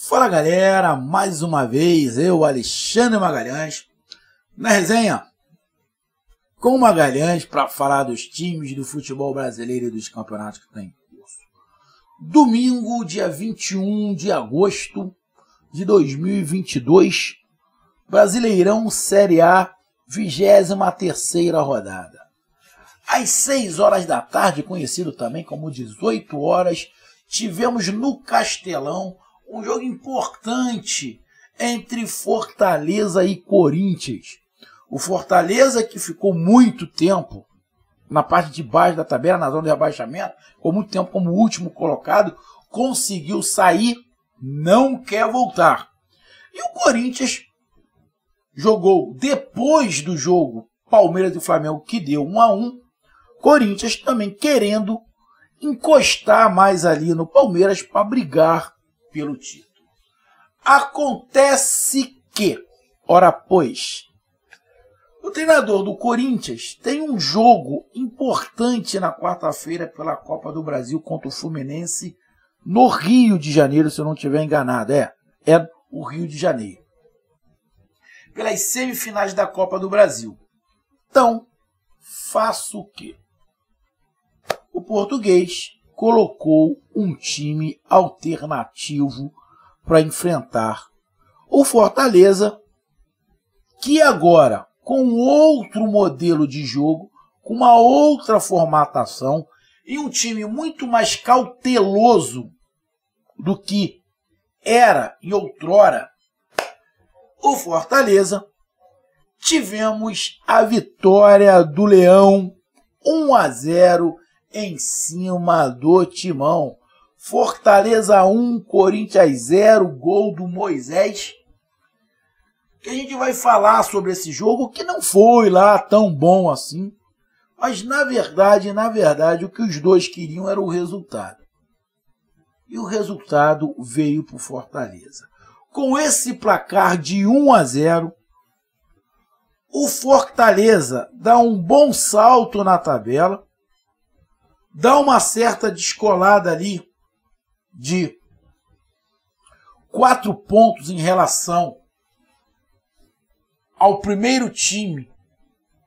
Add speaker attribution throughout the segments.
Speaker 1: Fala galera, mais uma vez eu, Alexandre Magalhães, na resenha com Magalhães para falar dos times do futebol brasileiro e dos campeonatos que tem em curso. Domingo, dia 21 de agosto de 2022, Brasileirão Série A, 23ª rodada. Às 6 horas da tarde, conhecido também como 18 horas, tivemos no Castelão um jogo importante entre Fortaleza e Corinthians. O Fortaleza, que ficou muito tempo na parte de baixo da tabela, na zona de rebaixamento, ficou muito tempo como último colocado, conseguiu sair, não quer voltar. E o Corinthians jogou depois do jogo Palmeiras e Flamengo, que deu 1-1, Corinthians também querendo encostar mais ali no Palmeiras para brigar pelo título. Acontece que, ora pois, o treinador do Corinthians tem um jogo importante na quarta-feira pela Copa do Brasil contra o Fluminense no Rio de Janeiro, se eu não estiver enganado. É o Rio de Janeiro. Pelas semifinais da Copa do Brasil. Então, faço o quê? O português colocou um time alternativo para enfrentar o Fortaleza, que agora, com outro modelo de jogo, com uma outra formatação e um time muito mais cauteloso do que era em outrora, o Fortaleza, tivemos a vitória do Leão 1-0 em cima do Timão. Fortaleza 1, Corinthians 0, gol do Moisés. Que a gente vai falar sobre esse jogo, que não foi lá tão bom assim, mas na verdade, o que os dois queriam era o resultado. E o resultado veio para o Fortaleza. Com esse placar de 1-0, o Fortaleza dá um bom salto na tabela, dá uma certa descolada ali de 4 pontos em relação ao primeiro time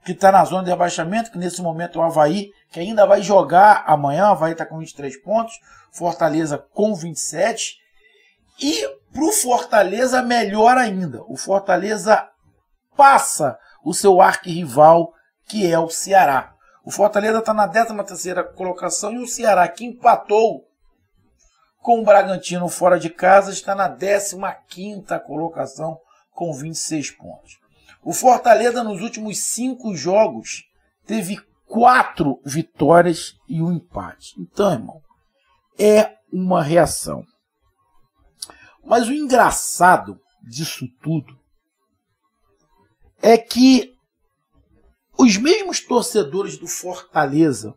Speaker 1: que está na zona de rebaixamento, que nesse momento é o Avaí, que ainda vai jogar amanhã. O Avaí está com 23 pontos, Fortaleza com 27. E para o Fortaleza, melhor ainda, o Fortaleza passa o seu arquirrival, que é o Ceará. O Fortaleza está na 13ª colocação e o Ceará, que empatou com o Bragantino fora de casa, está na 15ª colocação com 26 pontos. O Fortaleza, nos últimos 5 jogos, teve 4 vitórias e 1 empate. Então, irmão, é uma reação. Mas o engraçado disso tudo é que os mesmos torcedores do Fortaleza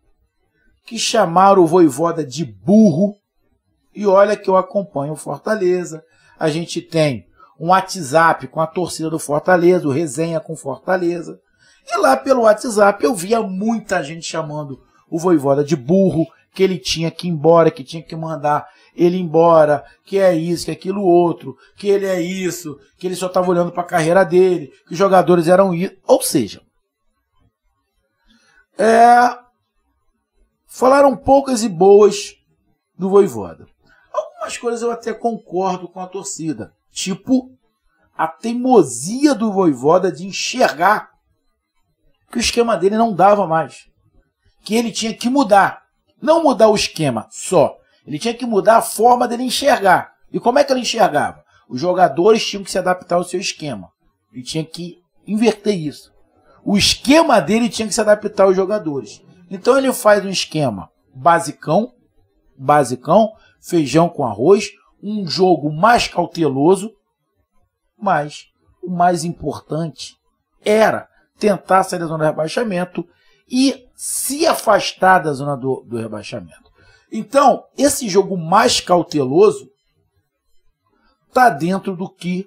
Speaker 1: que chamaram o Vojvoda de burro, e olha que eu acompanho o Fortaleza, a gente tem um WhatsApp com a torcida do Fortaleza, o Resenha com Fortaleza, e lá pelo WhatsApp eu via muita gente chamando o Vojvoda de burro, que ele tinha que ir embora, que tinha que mandar ele embora, que é isso, que é aquilo outro, que ele é isso, que ele só estava olhando para a carreira dele, que os jogadores eram isso, ou seja, falaram poucas e boas do Vojvoda. Algumas coisas eu até concordo com a torcida, tipo a teimosia do Vojvoda de enxergar que o esquema dele não dava mais, que ele tinha que mudar, não mudar o esquema só, ele tinha que mudar a forma dele enxergar. E como é que ele enxergava? Os jogadores tinham que se adaptar ao seu esquema, ele tinha que inverter isso. O esquema dele tinha que se adaptar aos jogadores. Então ele faz um esquema basicão, feijão com arroz, um jogo mais cauteloso, mas o mais importante era tentar sair da zona de rebaixamento e se afastar da zona do rebaixamento. Então, esse jogo mais cauteloso está dentro do que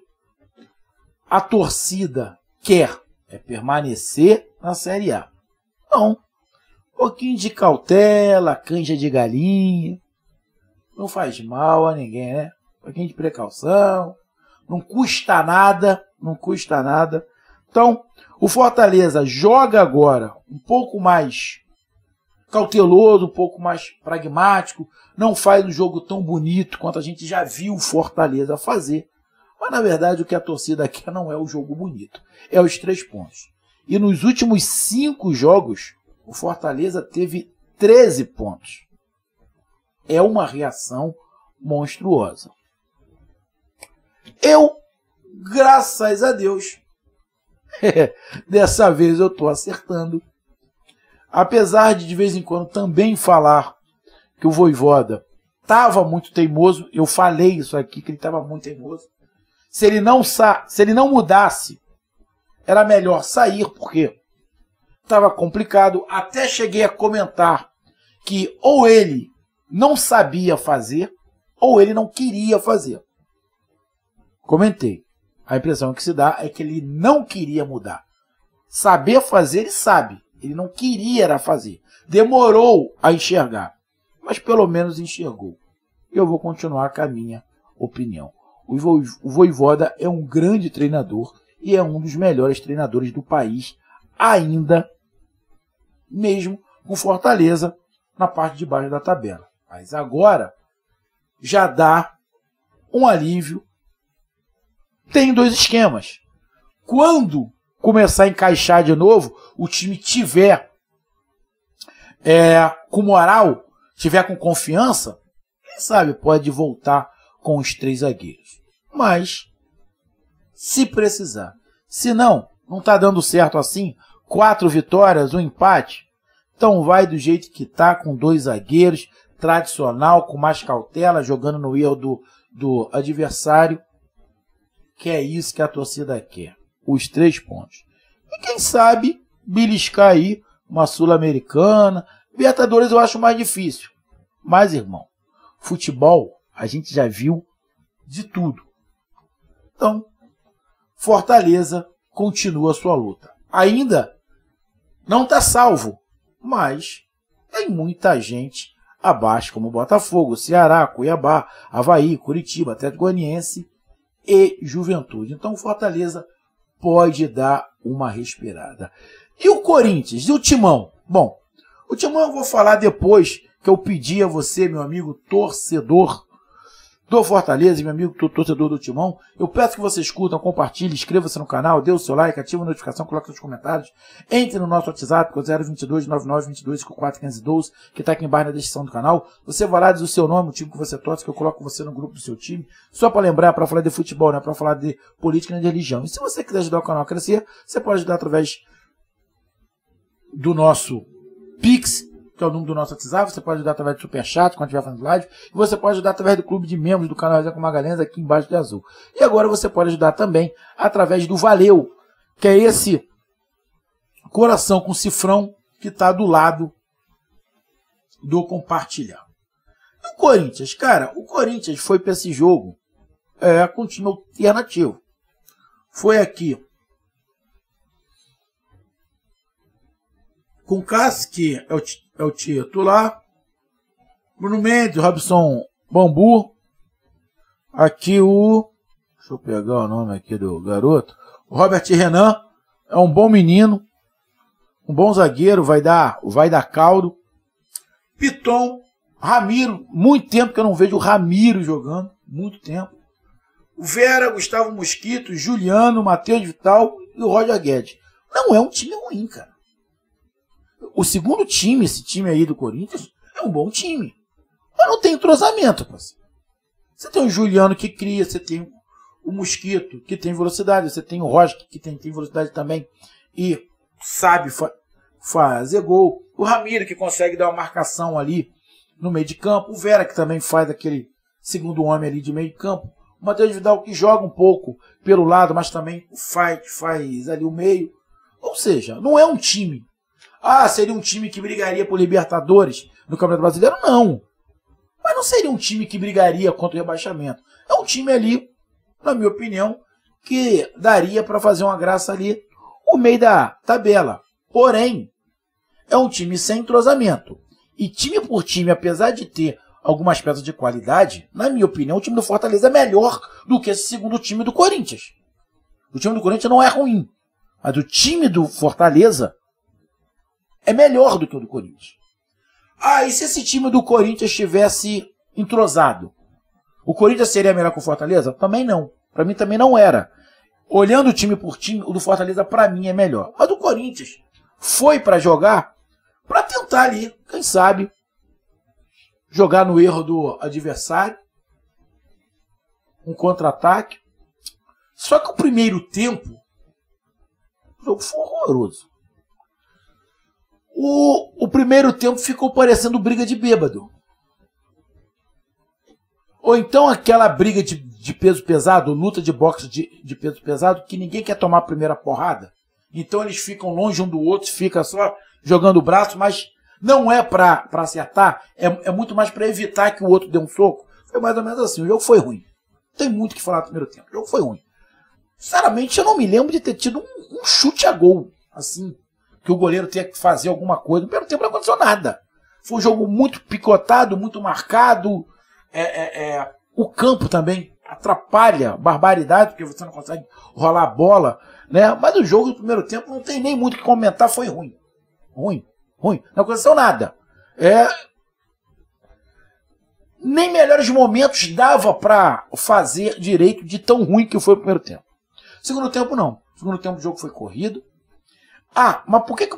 Speaker 1: a torcida quer. É permanecer na Série A. Então, um pouquinho de cautela, canja de galinha, não faz mal a ninguém, né? um pouquinho de precaução, não custa nada, não custa nada. Então, o Fortaleza joga agora um pouco mais cauteloso, um pouco mais pragmático, não faz um jogo tão bonito quanto a gente já viu o Fortaleza fazer. Mas, na verdade, o que a torcida quer não é o jogo bonito, é os 3 pontos. E nos últimos 5 jogos, o Fortaleza teve 13 pontos. É uma reação monstruosa. Eu, graças a Deus, dessa vez eu estou acertando. Apesar de vez em quando também falar que o Vojvoda estava muito teimoso, eu falei isso aqui, que ele estava muito teimoso. Se ele não mudasse, era melhor sair, porque estava complicado. Até cheguei a comentar que ou ele não sabia fazer, ou ele não queria fazer. Comentei. A impressão que se dá é que ele não queria mudar. Saber fazer, ele sabe. Ele não queria fazer. Demorou a enxergar. Mas pelo menos enxergou. Eu vou continuar com a minha opinião. O Vojvoda é um grande treinador e é um dos melhores treinadores do país, ainda mesmo com Fortaleza na parte de baixo da tabela. Mas agora já dá um alívio. Tem 2 esquemas. Quando começar a encaixar de novo, o time tiver com moral, tiver com confiança, quem sabe pode voltar com os 3 zagueiros. Mas, se precisar. Se não está dando certo assim, 4 vitórias, 1 empate, então vai do jeito que está, com 2 zagueiros, tradicional, com mais cautela, jogando no erro do adversário, que é isso que a torcida quer. Os 3 pontos. E quem sabe beliscar aí uma Sul-Americana. Libertadores eu acho mais difícil. Mas, irmão, futebol a gente já viu de tudo. Então, Fortaleza continua a sua luta. Ainda não está salvo, mas tem muita gente abaixo, como Botafogo, Ceará, Cuiabá, Avaí, Curitiba, Atlético Goianiense e Juventude. Então o Fortaleza pode dar uma respirada. E o Corinthians? E o Timão? Bom, o Timão eu vou falar depois que eu pedi a você, meu amigo torcedor do Fortaleza e meu amigo torcedor do Timão. Eu peço que vocês curtam, compartilhem, inscreva-se no canal, dê o seu like, ative a notificação, coloque nos comentários. Entre no nosso WhatsApp, que é o 022 9922 54 que está aqui embaixo na descrição do canal. Você vai lá, diz o seu nome, o time que você torce, que eu coloco você no grupo do seu time. Só para lembrar, para falar de futebol, não é para falar de política nem de religião. E se você quiser ajudar o canal a crescer, você pode ajudar através do nosso Pix, que é o número do nosso WhatsApp. Você pode ajudar através do Superchat, quando estiver fazendo live. E você pode ajudar através do clube de membros do canal Resenha com Magalhães, aqui embaixo de azul. E agora você pode ajudar também através do Valeu, que é esse coração com cifrão que está do lado do compartilhar. E o Corinthians? Cara, o Corinthians foi para esse jogo com um time alternativo. Foi aqui com Cássio, que é o titular, Bruno Mendes, Robson Bambu, aqui deixa eu pegar o nome aqui do garoto, o Robert Renan, é um bom menino, um bom zagueiro, vai dar caldo. Piton, Ramiro, muito tempo que eu não vejo o Ramiro jogando, muito tempo. O Vera, Gustavo Mosquito, Juliano, Matheus Vital e o Roger Guedes. Não é um time ruim, cara. O segundo time, esse time aí do Corinthians, é um bom time. Mas não tem entrosamento, parceiro. Você tem o Juliano que cria, você tem o Mosquito que tem velocidade, você tem o Roger que tem velocidade também e sabe fazer gol. O Ramiro que consegue dar uma marcação ali no meio de campo. O Vera que também faz aquele segundo homem ali de meio de campo. O Matheus Vidal que joga um pouco pelo lado, mas também faz ali o meio. Ou seja, não é um time. Seria um time que brigaria por Libertadores no Campeonato Brasileiro? Não. Mas não seria um time que brigaria contra o rebaixamento. É um time ali, na minha opinião, que daria para fazer uma graça ali no meio da tabela. Porém, é um time sem entrosamento. E time por time, apesar de ter algumas peças de qualidade, na minha opinião, o time do Fortaleza é melhor do que esse segundo time do Corinthians. O time do Corinthians não é ruim, mas o time do Fortaleza é melhor do que o do Corinthians. Ah, e se esse time do Corinthians estivesse entrosado? O Corinthians seria melhor que o Fortaleza? Também não. Para mim também não era. Olhando time por time, o do Fortaleza para mim é melhor. Mas o Corinthians foi para jogar, para tentar ali, quem sabe, jogar no erro do adversário, um contra-ataque. Só que o primeiro tempo, o jogo foi horroroso. O primeiro tempo ficou parecendo briga de bêbado. Ou então aquela briga de peso pesado, luta de boxe de peso pesado, que ninguém quer tomar a primeira porrada. Então eles ficam longe um do outro, fica só jogando o braço, mas não é para acertar, é muito mais para evitar que o outro dê um soco. Foi mais ou menos assim, o jogo foi ruim. Não tem muito o que falar no primeiro tempo, o jogo foi ruim. Sinceramente, eu não me lembro de ter tido um chute a gol, assim, que o goleiro tenha que fazer alguma coisa. No primeiro tempo não aconteceu nada. Foi um jogo muito picotado, muito marcado. O campo também atrapalha, barbaridade, porque você não consegue rolar a bola, né? Mas o jogo do primeiro tempo não tem nem muito o que comentar, foi ruim. Ruim. Não aconteceu nada. Nem melhores momentos dava para fazer direito de tão ruim que foi o primeiro tempo. Segundo tempo, não. Segundo tempo, o jogo foi corrido. Ah, mas por que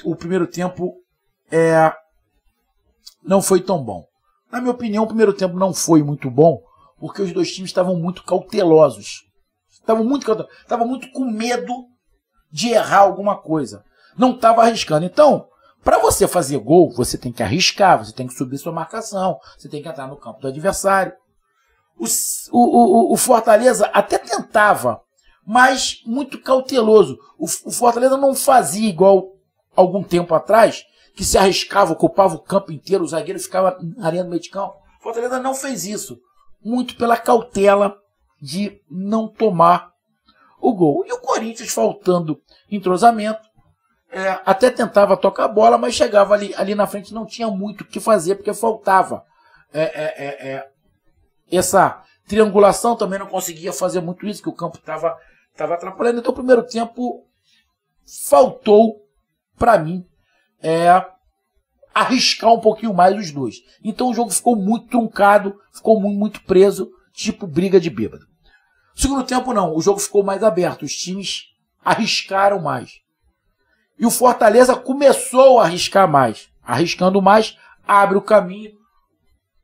Speaker 1: o primeiro tempo não foi tão bom? Na minha opinião, o primeiro tempo não foi muito bom, porque os dois times estavam muito cautelosos. Estavam muito com medo de errar alguma coisa. Não estava arriscando. Então, para você fazer gol, você tem que arriscar, você tem que subir sua marcação, você tem que entrar no campo do adversário. O Fortaleza até tentava, mas muito cauteloso. O Fortaleza não fazia igual algum tempo atrás, que se arriscava, ocupava o campo inteiro, o zagueiro ficava na linha do meio de campo. O Fortaleza não fez isso. Muito pela cautela de não tomar o gol. E o Corinthians, faltando entrosamento, até tentava tocar a bola, mas chegava ali na frente, não tinha muito o que fazer, porque faltava essa triangulação, também não conseguia fazer muito isso, que o campo estava atrapalhando. Então o primeiro tempo faltou, para mim, arriscar um pouquinho mais os dois. Então o jogo ficou muito truncado, ficou muito preso, tipo briga de bêbado. Segundo tempo não, o jogo ficou mais aberto, os times arriscaram mais. E o Fortaleza começou a arriscar mais. Arriscando mais, abre o caminho.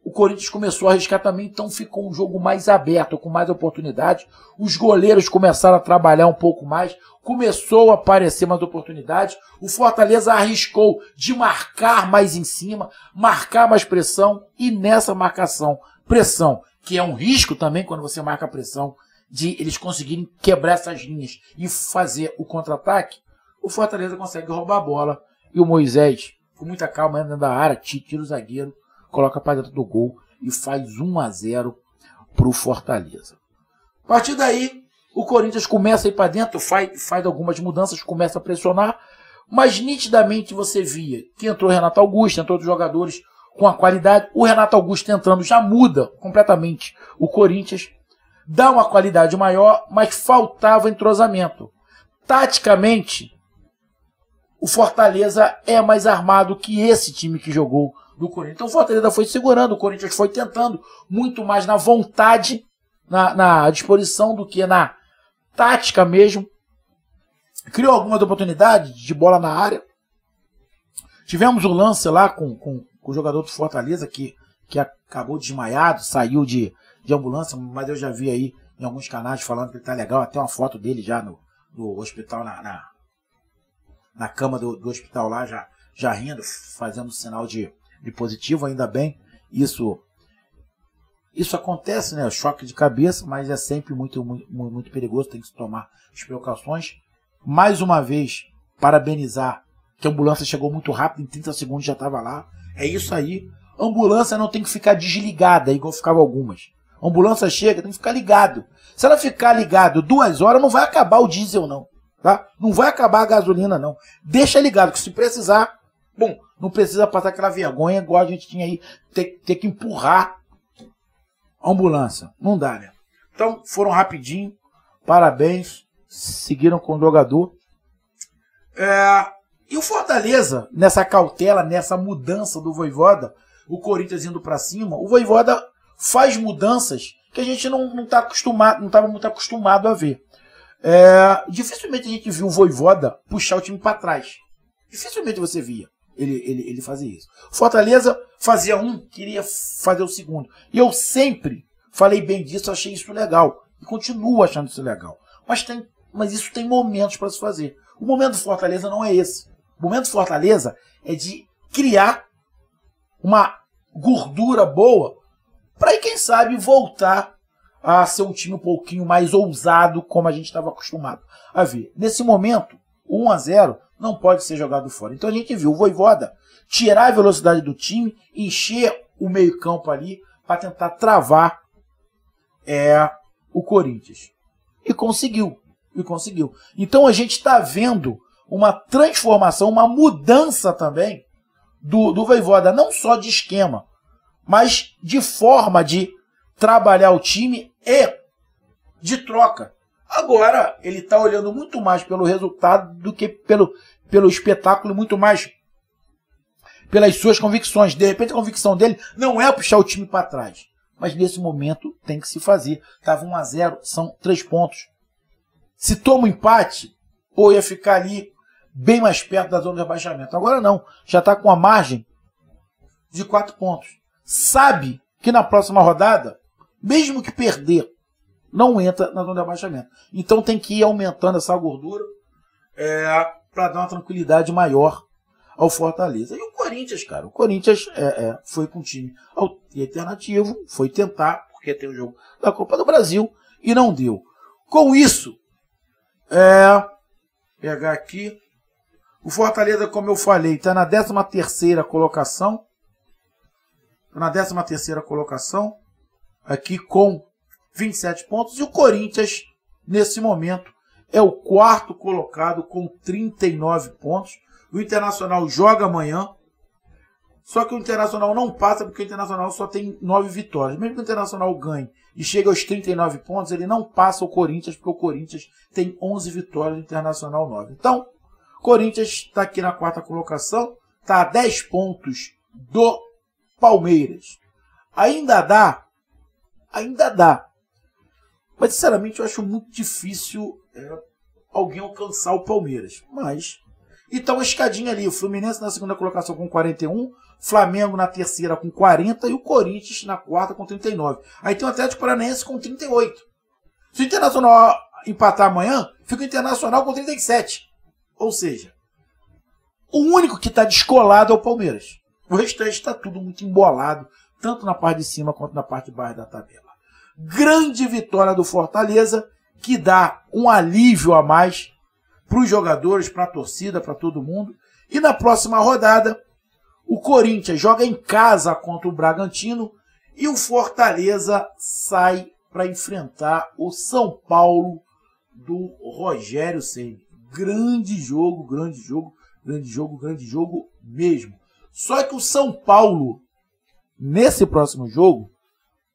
Speaker 1: O Corinthians começou a arriscar também, então ficou um jogo mais aberto, com mais oportunidades. Os goleiros começaram a trabalhar um pouco mais. Começou a aparecer mais oportunidades. O Fortaleza arriscou de marcar mais em cima, marcar mais pressão. E nessa marcação, pressão, que é um risco também quando você marca a pressão, de eles conseguirem quebrar essas linhas e fazer o contra-ataque, o Fortaleza consegue roubar a bola. E o Moisés, com muita calma, entra dentro da área, tira o zagueiro, coloca para dentro do gol e faz 1-0 para o Fortaleza. A partir daí, o Corinthians começa a ir para dentro, faz algumas mudanças, começa a pressionar, mas nitidamente você via que entrou o Renato Augusto, entrou outros jogadores com a qualidade. O Renato Augusto entrando já muda completamente o Corinthians, dá uma qualidade maior, mas faltava entrosamento. Taticamente, o Fortaleza é mais armado que esse time que jogou do Corinthians. Então o Fortaleza foi segurando, o Corinthians foi tentando, muito mais na vontade, na disposição do que na tática mesmo. Criou algumas oportunidades de bola na área. Tivemos um lance lá com o jogador do Fortaleza que acabou desmaiado, saiu de ambulância, mas eu já vi aí em alguns canais falando que ele tá legal, até uma foto dele já no hospital, na cama do hospital lá, já rindo, fazendo sinal de positivo, ainda bem. Isso acontece, né? Choque de cabeça, mas é sempre muito perigoso, tem que se tomar as precauções. Mais uma vez, parabenizar que a ambulância chegou muito rápido, em 30 segundos já estava lá. É isso aí. A ambulância não tem que ficar desligada, igual ficava algumas. A ambulância chega, tem que ficar ligado. Se ela ficar ligado 2 horas, não vai acabar o diesel, não. Tá? Não vai acabar a gasolina, não. Deixa ligado, que se precisar, bom, Não precisa passar aquela vergonha igual a gente tinha aí, ter que empurrar a ambulância. Não dá, né? Então, foram rapidinho. Parabéns. Seguiram com o jogador. E o Fortaleza, nessa cautela, nessa mudança do Vojvoda, o Corinthians indo para cima, o Vojvoda faz mudanças que a gente não estava muito acostumado a ver. Dificilmente a gente viu o Vojvoda puxar o time para trás. Dificilmente você via ele fazer isso. Fortaleza fazia um, queria fazer o segundo. E eu sempre falei bem disso, achei isso legal. E continuo achando isso legal. Mas isso tem momentos para se fazer. O momento do Fortaleza não é esse. O momento do Fortaleza é de criar uma gordura boa para aí, quem sabe, voltar a ser um time um pouquinho mais ousado, como a gente estava acostumado a ver. Nesse momento, o 1-0 não pode ser jogado fora. Então a gente viu o Vojvoda tirar a velocidade do time, encher o meio-campo ali para tentar travar o Corinthians. E conseguiu. Então a gente está vendo uma transformação, uma mudança também do Vojvoda, não só de esquema, mas de forma de trabalhar o time e de troca. Agora ele está olhando muito mais pelo resultado do que pelo espetáculo, muito mais pelas suas convicções. De repente a convicção dele não é puxar o time para trás, mas nesse momento tem que se fazer. Estava 1-0, são 3 pontos. Se toma um empate, ia ficar ali bem mais perto da zona de rebaixamento. Agora não, já está com a margem de 4 pontos. Sabe que na próxima rodada, mesmo que perder, não entra na zona de rebaixamento. Então tem que ir aumentando essa gordura para dar uma tranquilidade maior ao Fortaleza. E o Corinthians, cara, foi com um time alternativo, foi tentar, porque tem o jogo da Copa do Brasil, e não deu. Com isso, pegar aqui, o Fortaleza, como eu falei, está na 13ª colocação. Aqui com 27 pontos. E o Corinthians, nesse momento, é o 4º colocado com 39 pontos. O Internacional joga amanhã. Só que o Internacional não passa porque o Internacional só tem 9 vitórias. Mesmo que o Internacional ganhe e chegue aos 39 pontos, ele não passa o Corinthians, porque o Corinthians tem 11 vitórias, o Internacional 9. Então, o Corinthians está aqui na 4ª colocação, está a 10 pontos do Palmeiras. Ainda dá. Mas, sinceramente, eu acho muito difícil alguém alcançar o Palmeiras. Mas, então, a escadinha ali, o Fluminense na 2ª colocação com 41, Flamengo na 3ª com 40 e o Corinthians na 4ª com 39. Aí tem o Atlético Paranaense com 38. Se o Internacional empatar amanhã, fica o Internacional com 37. Ou seja, o único que está descolado é o Palmeiras. O restante está tudo muito embolado, tanto na parte de cima quanto na parte de baixo da tabela. Grande vitória do Fortaleza, que dá um alívio a mais para os jogadores, para a torcida, para todo mundo. E na próxima rodada, o Corinthians joga em casa contra o Bragantino e o Fortaleza sai para enfrentar o São Paulo do Rogério Ceni. Grande jogo mesmo. Só que o São Paulo, nesse próximo jogo,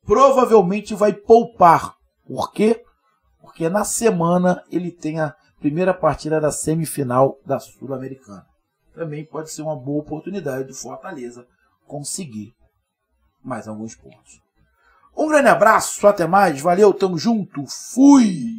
Speaker 1: provavelmente vai poupar. Por quê? Porque na semana ele tem a primeira partida da semifinal da Sul-Americana. Também pode ser uma boa oportunidade do Fortaleza conseguir mais alguns pontos. Um grande abraço, até mais, valeu, tamo junto, fui!